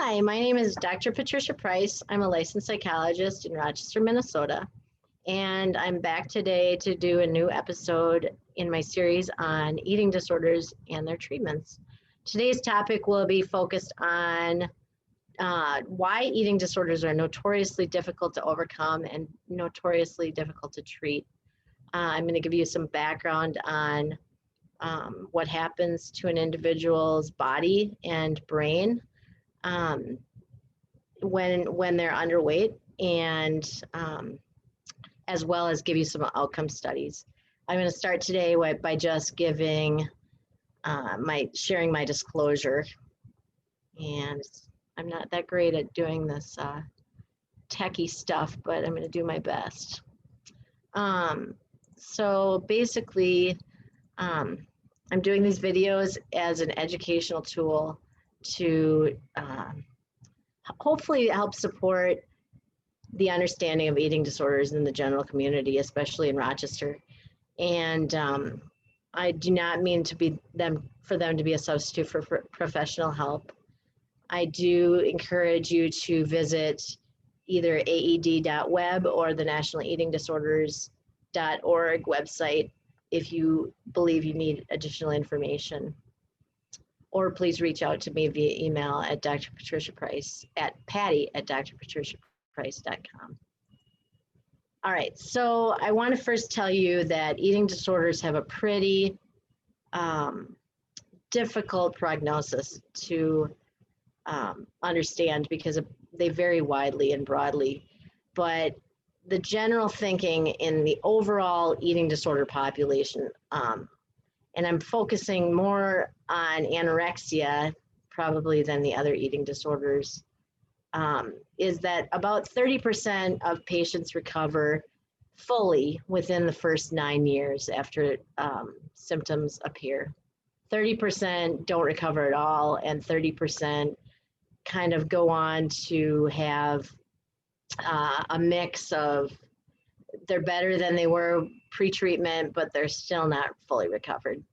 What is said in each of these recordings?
Hi, my name is Dr. Patricia Price. I'm a licensed psychologist in Rochester, Minnesota, and I'm back today to do a new episode in my series on eating disorders and their treatments. Today's topic will be focused on why eating disorders are notoriously difficult to overcome and notoriously difficult to treat. I'm going to give you some background on what happens to an individual's body and brain when they're underweight, and as well as give you some outcome studies. I'm going to start today by just giving sharing my disclosure, and I'm not that great at doing this techie stuff, but I'm going to do my best. So basically, I'm doing these videos as an educational tool to hopefully help support the understanding of eating disorders in the general community, especially in Rochester. And I do not mean for them to be a substitute for professional help. I do encourage you to visit either aed.web or the National Eating Disorders.org website if you believe you need additional information. Or please reach out to me via email at patty@drpatriciaprice.com. All right, so I want to first tell you that eating disorders have a pretty difficult prognosis to understand because they vary widely and broadly. But the general thinking in the overall eating disorder population, and I'm focusing more on anorexia probably than the other eating disorders, is that about 30% of patients recover fully within the first 9 years after symptoms appear. 30% don't recover at all, and 30% kind of go on to have a mix of they're better than they were pre-treatment, but they're still not fully recovered.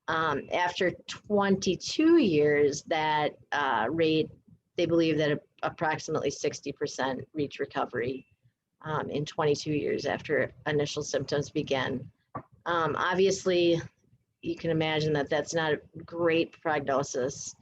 After 22 years, that rate, they believe that approximately 60% reach recovery in 22 years after initial symptoms begin. Obviously, you can imagine that that's not a great prognosis.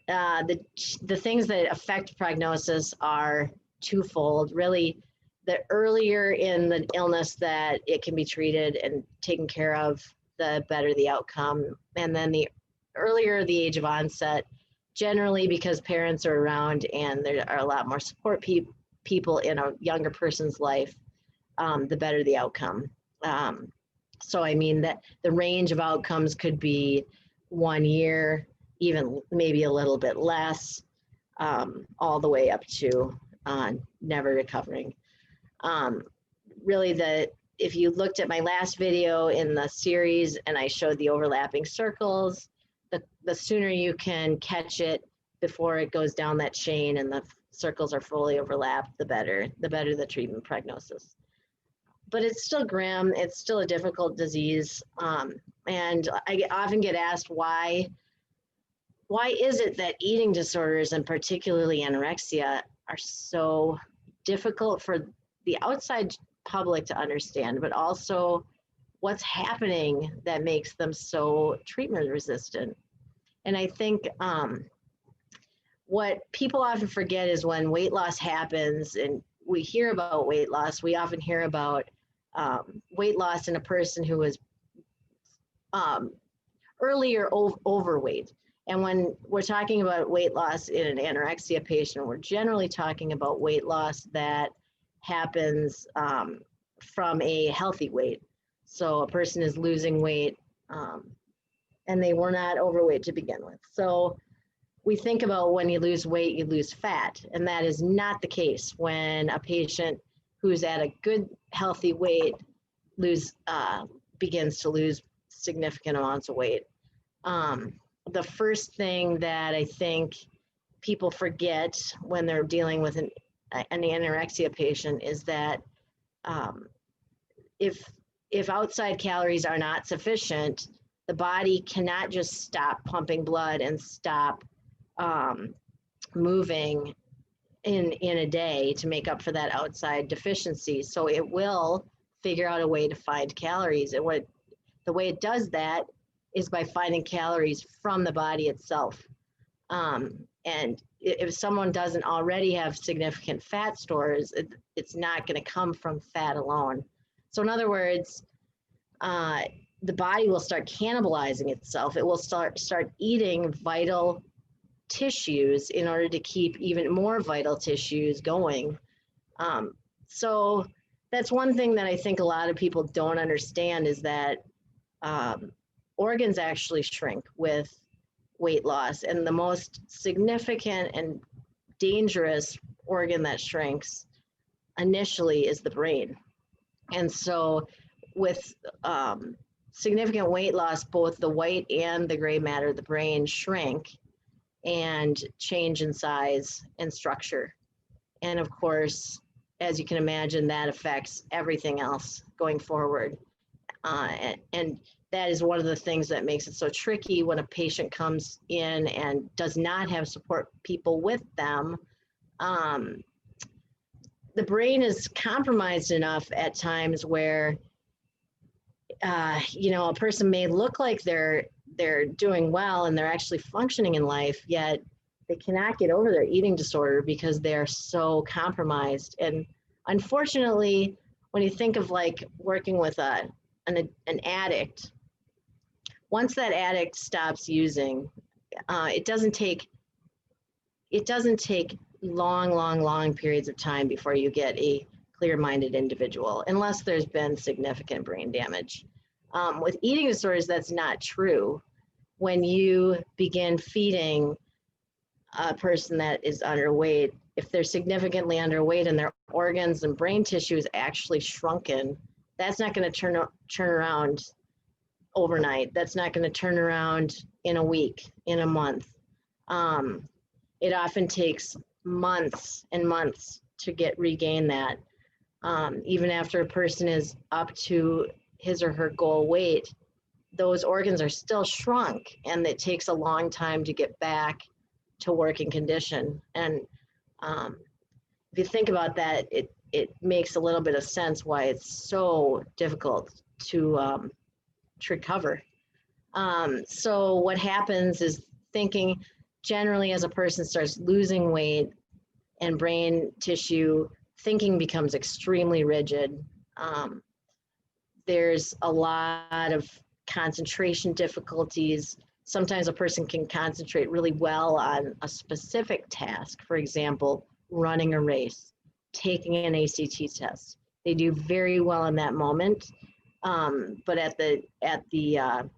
The things that affect prognosis are twofold. Really, the earlier in the illness that it can be treated and taken care of, the better the outcome. And then the earlier the age of onset, generally because parents are around and there are a lot more support people in a younger person's life, the better the outcome. So I mean that the range of outcomes could be 1 year, even maybe a little bit less, all the way up to never recovering. Really, if you looked at my last video in the series and I showed the overlapping circles, the sooner you can catch it before it goes down that chain and the circles are fully overlapped, the better the treatment prognosis. But it's still grim. It's still a difficult disease. And I often get asked why is it that eating disorders, and particularly anorexia, are so difficult for the outside public to understand, but also what's happening that makes them so treatment resistant. And I think what people often forget is when weight loss happens and we hear about weight loss, we often hear about weight loss in a person who was earlier overweight. And when we're talking about weight loss in an anorexia patient, we're generally talking about weight loss that happens from a healthy weight. So a person is losing weight and they were not overweight to begin with. So we think about when you lose weight, you lose fat, and that is not the case when a patient who's at a good healthy weight begins to lose significant amounts of weight. The first thing that I think people forget when they're dealing with an anorexia patient is that if outside calories are not sufficient, the body cannot just stop pumping blood and stop moving in a day to make up for that outside deficiency. So it will figure out a way to find calories. And the way it does that is by finding calories from the body itself. And if someone doesn't already have significant fat stores, it's not going to come from fat alone. So in other words, the body will start cannibalizing itself. It will start eating vital tissues in order to keep even more vital tissues going. So that's one thing that I think a lot of people don't understand, is that organs actually shrink with weight loss, and the most significant and dangerous organ that shrinks initially is the brain. And so with significant weight loss, both the white and the gray matter of the brain shrink and change in size and structure. And of course, as you can imagine, that affects everything else going forward. And that is one of the things that makes it so tricky when a patient comes in and does not have support people with them. The brain is compromised enough at times where, a person may look like they're doing well and they're actually functioning in life, yet they cannot get over their eating disorder because they're so compromised. And unfortunately, when you think of like working with an addict, once that addict stops using, it doesn't take long periods of time before you get a clear-minded individual, unless there's been significant brain damage. With eating disorders, that's not true. When you begin feeding a person that is underweight, if they're significantly underweight and their organs and brain tissue is actually shrunken, that's not going to turn around overnight. That's not going to turn around in a week, in a month. It often takes months and months to regain that. Even after a person is up to his or her goal weight, those organs are still shrunk, and it takes a long time to get back to working condition. And if you think about that, it makes a little bit of sense why it's so difficult to recover. So what happens is, thinking generally as a person starts losing weight and brain tissue, thinking becomes extremely rigid. There's a lot of concentration difficulties. Sometimes a person can concentrate really well on a specific task, for example, running a race, taking an ACT test. They do very well in that moment, but at the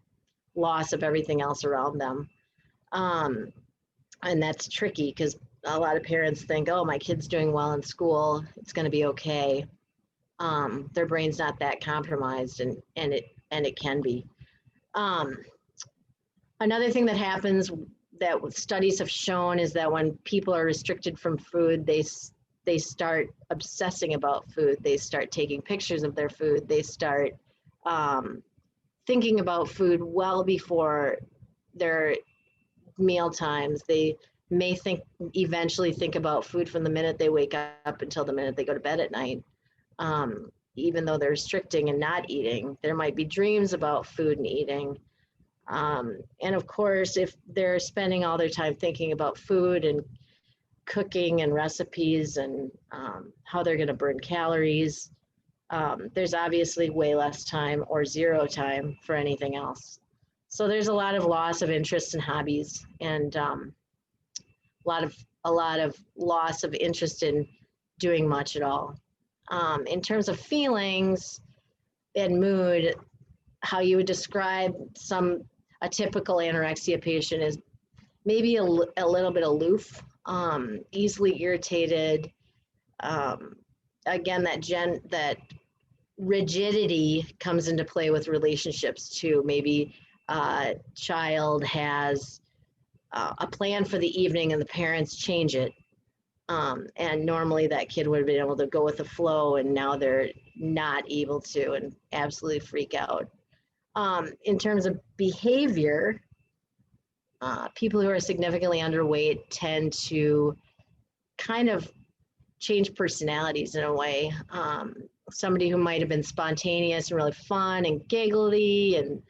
loss of everything else around them. And that's tricky because a lot of parents think, oh, my kid's doing well in school, it's going to be okay. Their brain's not that compromised, and it can be. Another thing that happens that studies have shown is that when people are restricted from food, they start obsessing about food. They start taking pictures of their food. They start thinking about food well before their meal times. They may eventually think about food from the minute they wake up until the minute they go to bed at night. Even though they're restricting and not eating, there might be dreams about food and eating. And of course, if they're spending all their time thinking about food and cooking and recipes and how they're going to burn calories, there's obviously way less time or zero time for anything else. So there's a lot of loss of interest in hobbies, and a lot of loss of interest in doing much at all. In terms of feelings and mood, how you would describe a typical anorexia patient is maybe a little bit aloof, easily irritated. Again, that rigidity comes into play with relationships too. Maybe a child has a plan for the evening and the parents change it. And normally that kid would have been able to go with the flow, and now they're not able to and absolutely freak out. In terms of behavior, People who are significantly underweight tend to kind of change personalities in a way. Somebody who might have been spontaneous and really fun and giggly and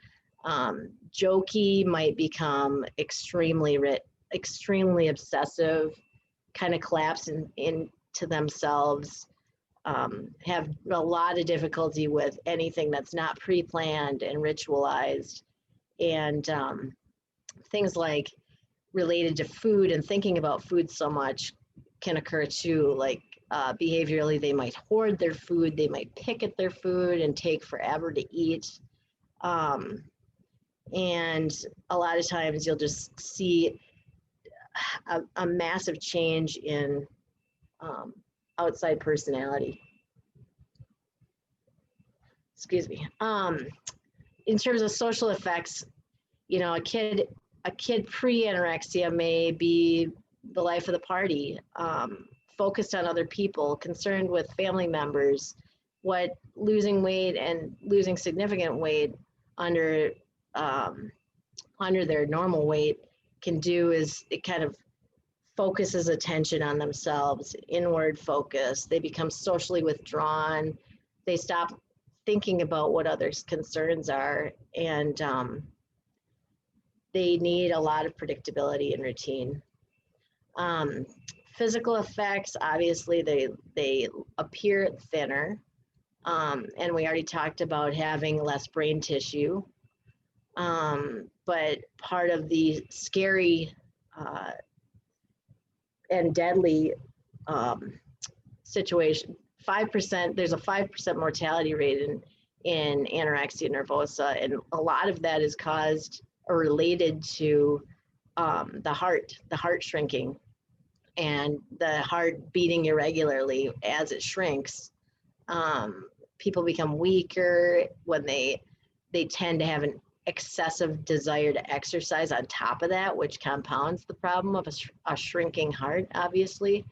jokey might become extremely obsessive, kind of collapse into themselves, have a lot of difficulty with anything that's not pre-planned and ritualized, and things like related to food and thinking about food so much can occur too. Like behaviorally, they might hoard their food, they might pick at their food and take forever to eat. And a lot of times you'll just see a massive change in outside personality. Excuse me. In terms of social effects, you know, a kid pre-anorexia may be the life of the party, focused on other people, concerned with family members. What losing weight and losing significant weight under their normal weight can do is it kind of focuses attention on themselves, inward focus. They become socially withdrawn. They stop thinking about what others' concerns are, and they need a lot of predictability and routine. Physical effects, obviously, they appear thinner, and we already talked about having less brain tissue. But part of the scary and deadly situation, 5%, there's a 5% mortality rate in anorexia nervosa, and a lot of that is caused or related to the heart shrinking and the heart beating irregularly as it shrinks. People become weaker when they tend to have an excessive desire to exercise on top of that, which compounds the problem of a shrinking heart, obviously.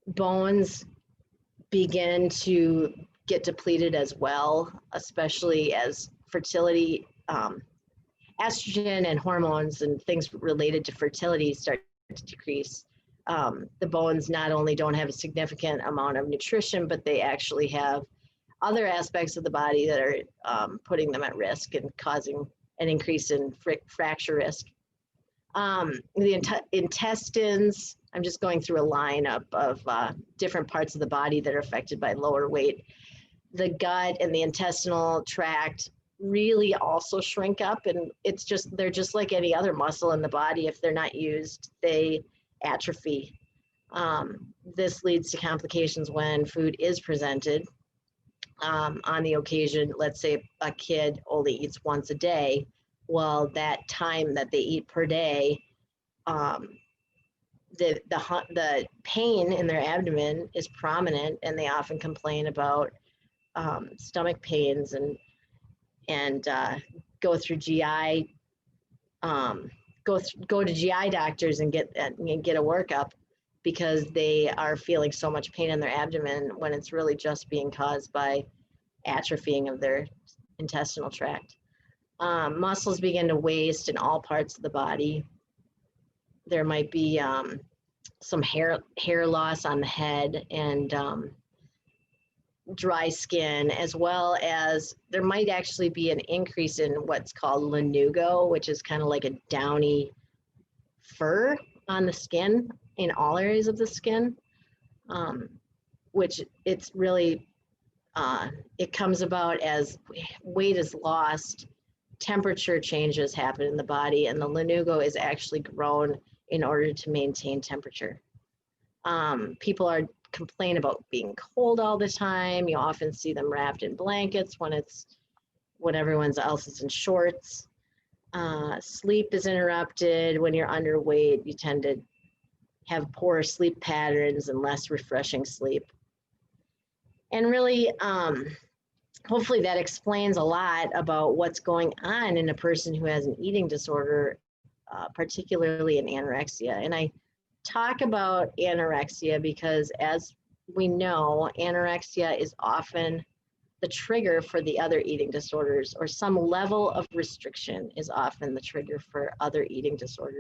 Bones begin to get depleted as well, especially as fertility, estrogen and hormones and things related to fertility start to decrease. The bones not only don't have a significant amount of nutrition, but they actually have other aspects of the body that are putting them at risk and causing an increase in fracture risk. The intestines, I'm just going through a lineup of different parts of the body that are affected by lower weight. The gut and the intestinal tract really also shrink up, and they're just like any other muscle in the body. If they're not used, they atrophy. This leads to complications when food is presented. On the occasion, let's say a kid only eats once a day. Well, that time that they eat per day, the pain in their abdomen is prominent, and they often complain about stomach pains and go through GI, go to GI doctors and get a workup because they are feeling so much pain in their abdomen when it's really just being caused by atrophying of their intestinal tract. Muscles begin to waste in all parts of the body. There might be some hair loss on the head and dry skin, as well as there might actually be an increase in what's called lanugo, which is kind of like a downy fur on the skin in all areas of the skin, which it's really, it comes about as weight is lost, temperature changes happen in the body, and the lanugo is actually grown in order to maintain temperature. People complain about being cold all the time. You often see them wrapped in blankets when everyone else is in shorts. Sleep is interrupted. When you're underweight, you tend to have poor sleep patterns and less refreshing sleep. And really, hopefully that explains a lot about what's going on in a person who has an eating disorder, particularly in anorexia. And I talk about anorexia because, as we know, anorexia is often the trigger for the other eating disorders, or some level of restriction is often the trigger for other eating disorders.